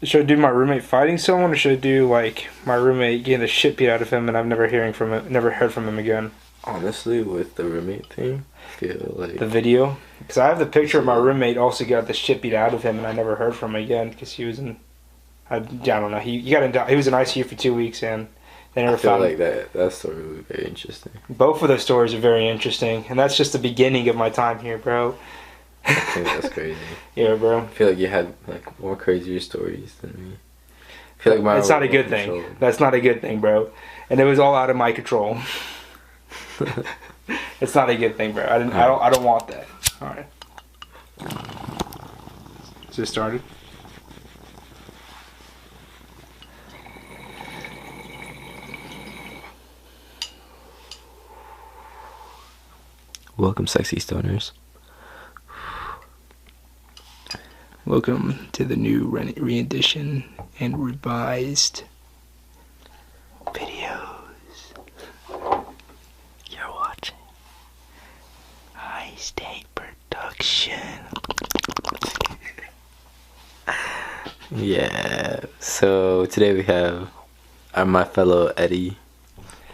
Should I do my roommate fighting someone, or should I do like my roommate getting the shit beat out of him and I've never heard from him again? Honestly, with the roommate thing, I feel like The video, because I have the picture of my roommate also got the shit beat out of him and I never heard from him again because he was in. I don't know. He was in ICU for 2 weeks and they never I feel found. like that story would be very interesting. Both of those stories are very interesting, and that's just the beginning of my time here, bro. I think that's crazy. Yeah, bro. I feel like you had like more crazier stories than me. I feel like It's not a good thing. That's not a good thing, bro. And it was all out of my control. It's not a good thing, bro. I don't want that. All right. Is it started? Welcome, sexy stoners. Welcome to the new re-edition and revised videos. You're watching High State Production. Yeah. So today we have my fellow Eddie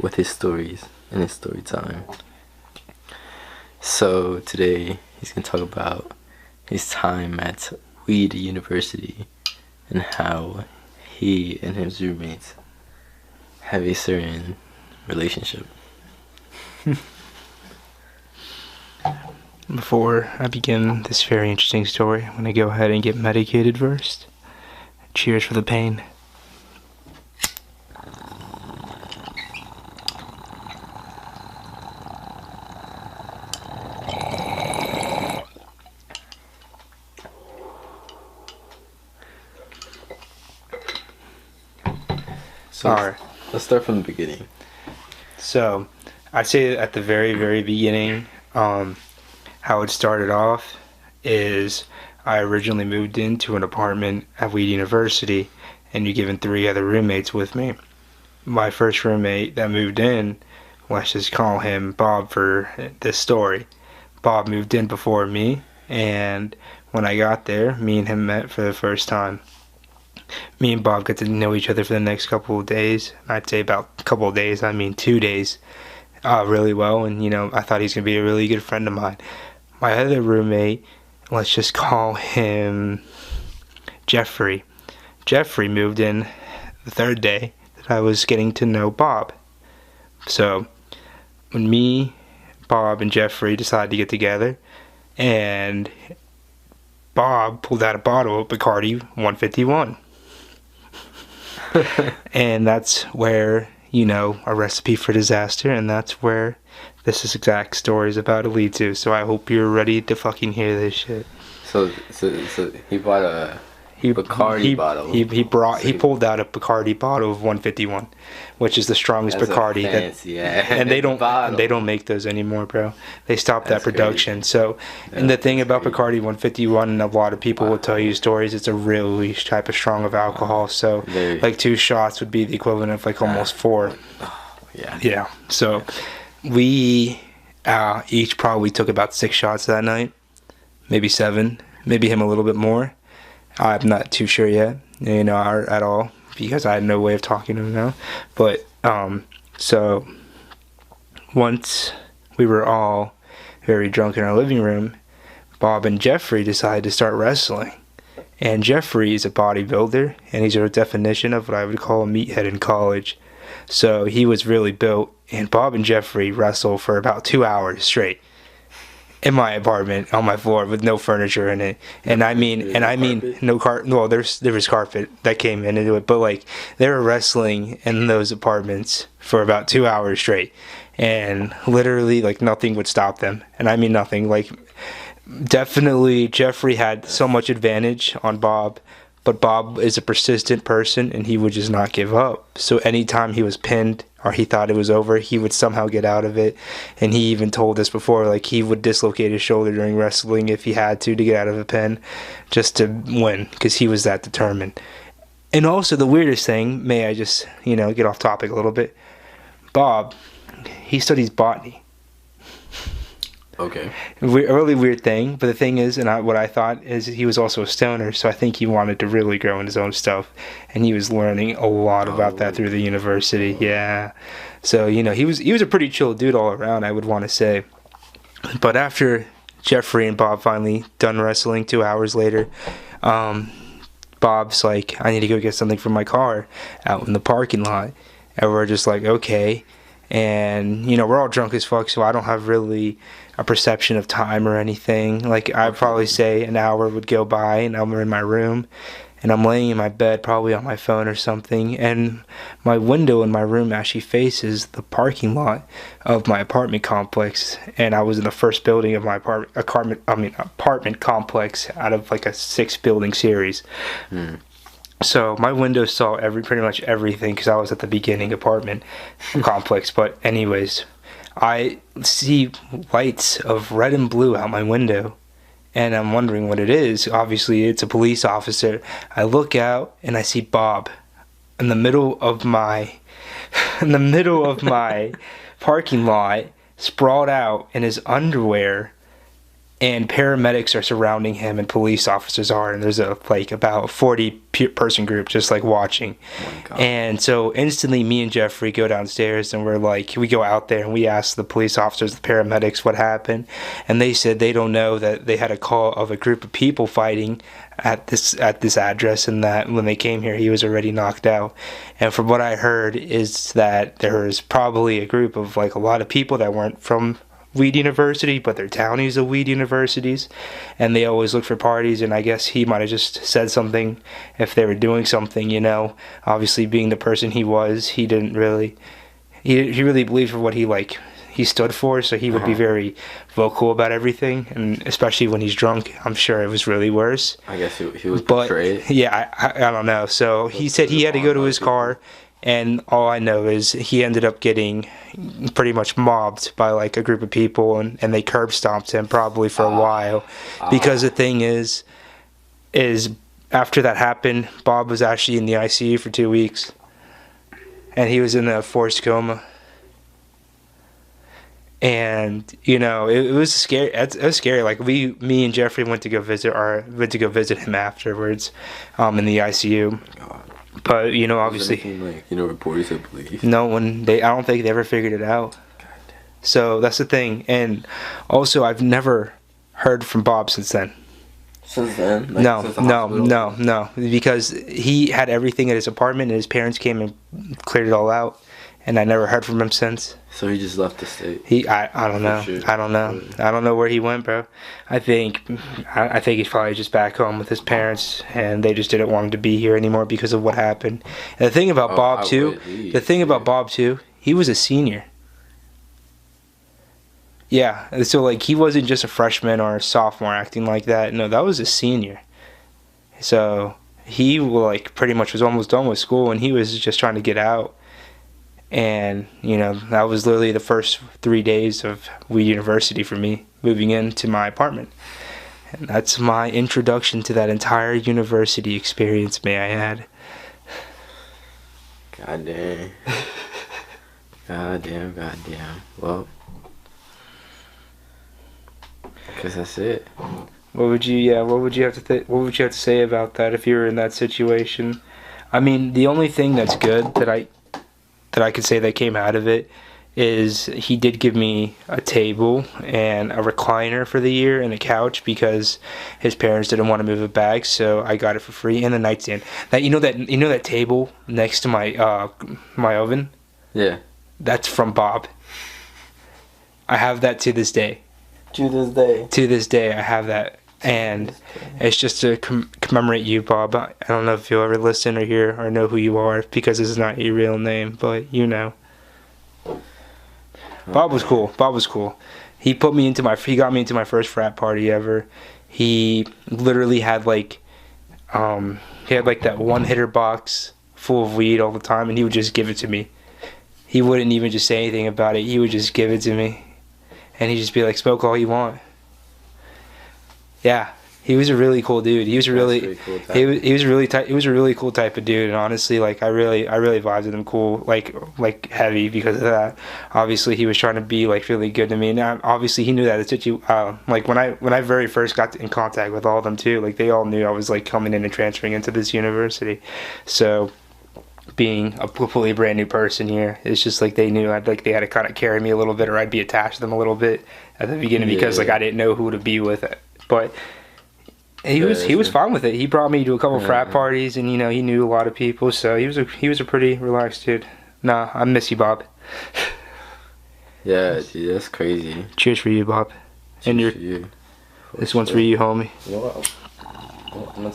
with his stories and his story time. So today he's gonna talk about his time at Weed University and how he and his roommates have a certain relationship. Before I begin this very interesting story, I'm gonna go ahead and get medicated first. Cheers for the pain. So Alright. let's start from the beginning. So, I'd say at the very, very beginning, how it started off is I originally moved into an apartment at Weed University, and you're given 3 other roommates with me. My first roommate that moved in, let's just call him Bob for this story. Bob moved in before me, and when I got there, me and him met for the first time. Me and Bob got to know each other for the next couple of days. I'd say about a couple of days, I mean 2 days, really well. And, I thought he was going to be a really good friend of mine. My other roommate, let's just call him Jeffrey. Jeffrey moved in the 3rd day that I was getting to know Bob. So, when me, Bob, and Jeffrey decided to get together, and Bob pulled out a bottle of Bacardi 151. And that's where, a recipe for disaster, and that's where this exact story is about to lead to. So I hope you're ready to fucking hear this shit. So he bought a Bacardi bottle. He pulled out a Bacardi bottle of 151, which is the strongest That's Bacardi. And they don't make those anymore, bro. They stopped that production. Crazy. So, and the thing about Bacardi 151, and a lot of people will tell you stories, it's a really type of strong of alcohol. So, like 2 shots would be the equivalent of like almost 4. Yeah. So, we each probably took about 6 shots that night, maybe 7, maybe him a little bit more. I'm not too sure yet, at all, because I had no way of talking to him now. But, so, once we were all very drunk in our living room, Bob and Jeffrey decided to start wrestling. And Jeffrey is a bodybuilder, and he's a definition of what I would call a meathead in college. So, he was really built, and Bob and Jeffrey wrestled for about 2 hours straight. In my apartment, on my floor, with no furniture in it, and I mean no carpet. Well, there was carpet that came into it, but like they were wrestling in those apartments for about 2 hours straight, and literally like nothing would stop them, and I mean nothing. Like definitely, Jeffrey had so much advantage on Bob, but Bob is a persistent person, and he would just not give up. So anytime he was pinned, or he thought it was over, he would somehow get out of it. And he even told us before, like, he would dislocate his shoulder during wrestling if he had to get out of a pin, just to win, because he was that determined. And also, the weirdest thing, may I just, get off topic a little bit? Bob, he studies botany. Okay. Really weird thing, but the thing is, what I thought is he was also a stoner, so I think he wanted to really grow in his own stuff, and he was learning a lot about that through the university. Yeah, so he was a pretty chill dude all around, I would want to say. But after Jeffrey and Bob finally done wrestling, 2 hours later, Bob's like, I need to go get something from my car out in the parking lot, and we're just like, okay. And we're all drunk as fuck, so I don't have really a perception of time or anything. Like, I'd probably say an hour would go by and I'm in my room and I'm laying in my bed, probably on my phone or something, and my window in my room actually faces the parking lot of my apartment complex, and I was in the first building of my apartment complex out of like a 6-building series. So my window saw pretty much everything because I was at the beginning apartment complex. But anyways, I see lights of red and blue out my window, and I'm wondering what it is. Obviously, it's a police officer. I look out and I see Bob in the middle of my parking lot, sprawled out in his underwear. And paramedics are surrounding him, and police officers are, and there's about a 40-person group just like watching. Oh my God. And so instantly, me and Jeffrey go downstairs, and we go out there, and we ask the police officers, the paramedics, what happened, and they said they don't know, that they had a call of a group of people fighting at this address, and that when they came here, he was already knocked out. And from what I heard is that there was probably a group of like a lot of people that weren't from weed university, but they're townies of weed universities, and they always look for parties. And I guess he might have just said something if they were doing something, obviously being the person he was, he didn't really he really believed for what he stood for, so he would be very vocal about everything, and especially when he's drunk, I'm sure it was really worse. I guess he was betrayed. Yeah, I don't know. So he said he had to go to his car, and all I know is he ended up getting pretty much mobbed by like a group of people, and they curb stomped him probably for a while. Because the thing is after that happened, Bob was actually in the ICU for 2 weeks, and he was in a forced coma. And it was scary. It was scary. Like me and Jeffrey went to go visit him afterwards, in the ICU. God. But obviously, reports of police. No one. I don't think they ever figured it out. God. So that's the thing. And also, I've never heard from Bob since then. Since then? No. Because he had everything at his apartment, and his parents came and cleared it all out. And I never heard from him since. So he just left the state. I don't know. Sure. I don't know. I don't know where he went, bro. I think he's probably just back home with his parents, and they just didn't want him to be here anymore because of what happened. And the thing about Bob too, he was a senior. Yeah, so like he wasn't just a freshman or a sophomore acting like that. No, that was a senior. So he like pretty much was almost done with school, and he was just trying to get out. And that was literally the first 3 days of weed university for me, moving into my apartment. And that's my introduction to that entire university experience, may I add. God damn. God damn. Well, I guess that's it. What would you have to say about that if you were in that situation? I mean, the only thing that's good that I could say that came out of it is he did give me a table and a recliner for the year and a couch because his parents didn't want to move it back, so I got it for free, and the nightstand. That table next to my my oven? Yeah. That's from Bob. I have that to this day. To this day, I have that. And it's just to commemorate you, Bob. I don't know if you'll ever listen or hear or know who you are, because this is not your real name, but Bob was cool. He got me into my first frat party ever. He literally had that one-hitter box full of weed all the time, and he would just give it to me. He wouldn't even just say anything about it. He would just give it to me. And he'd just be like, smoke all you want. Yeah, He was a really cool dude. He was a really, cool he was really he was a really cool type of dude. And honestly, like I really vibed with him cool, like heavy because of that. Obviously, he was trying to be like really good to me. And obviously, he knew that like when I very first got in contact with all of them too, like they all knew I was like coming in and transferring into this university. So being a completely brand new person here, it's just like they knew they had to kind of carry me a little bit, or I'd be attached to them a little bit at the beginning because like I didn't know who to be with it, but. He was fine with it. He brought me to a couple frat parties, and he knew a lot of people, so he was a pretty relaxed dude. Nah, I miss you, Bob. Yeah, dude, that's crazy. Cheers for you, Bob. Cheers for you. This one's for you, homie. You know what? I'm gonna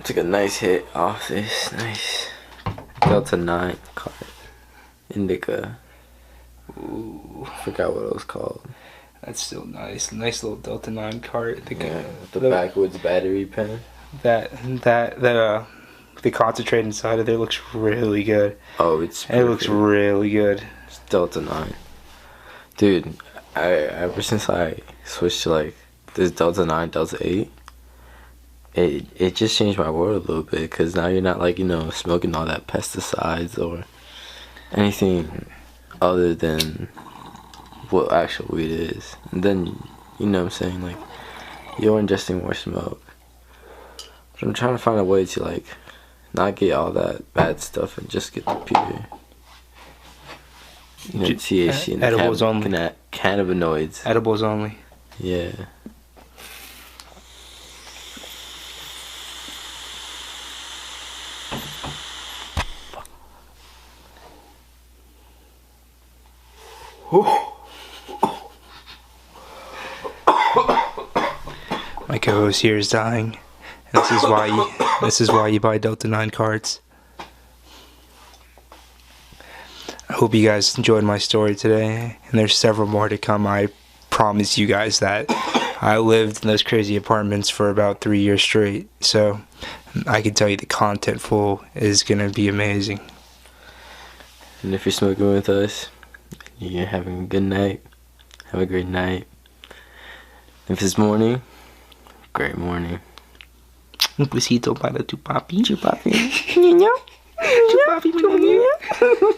take a nice hit off this nice Delta 9 card, Indica. Ooh, I forgot what it was called. That's still nice. Nice little Delta 9 card. The backwoods battery pen. The concentrate inside of there looks really good. Oh, it looks really good. It's Delta 9. Dude, ever since I switched to like this Delta 9, Delta 8, it just changed my world a little bit, because now you're not like, smoking all that pesticides or anything other than what actual weed is. And then, you know what I'm saying, like, you're ingesting more smoke. But I'm trying to find a way to, like, not get all that bad stuff and just get the pure, THC and edibles only. Cannabinoids. Edibles only. Yeah. My co-host here is dying. And this is why you buy Delta 9 cards. I hope you guys enjoyed my story today, and there's several more to come. I promise you guys that. I lived in those crazy apartments for about 3 years straight, so I can tell you the content full is gonna be amazing. And if you're smoking with us, you're having a good night, have a great night. If it's morning, great morning. Un besito para tu papi. Tu papi. Tu papi.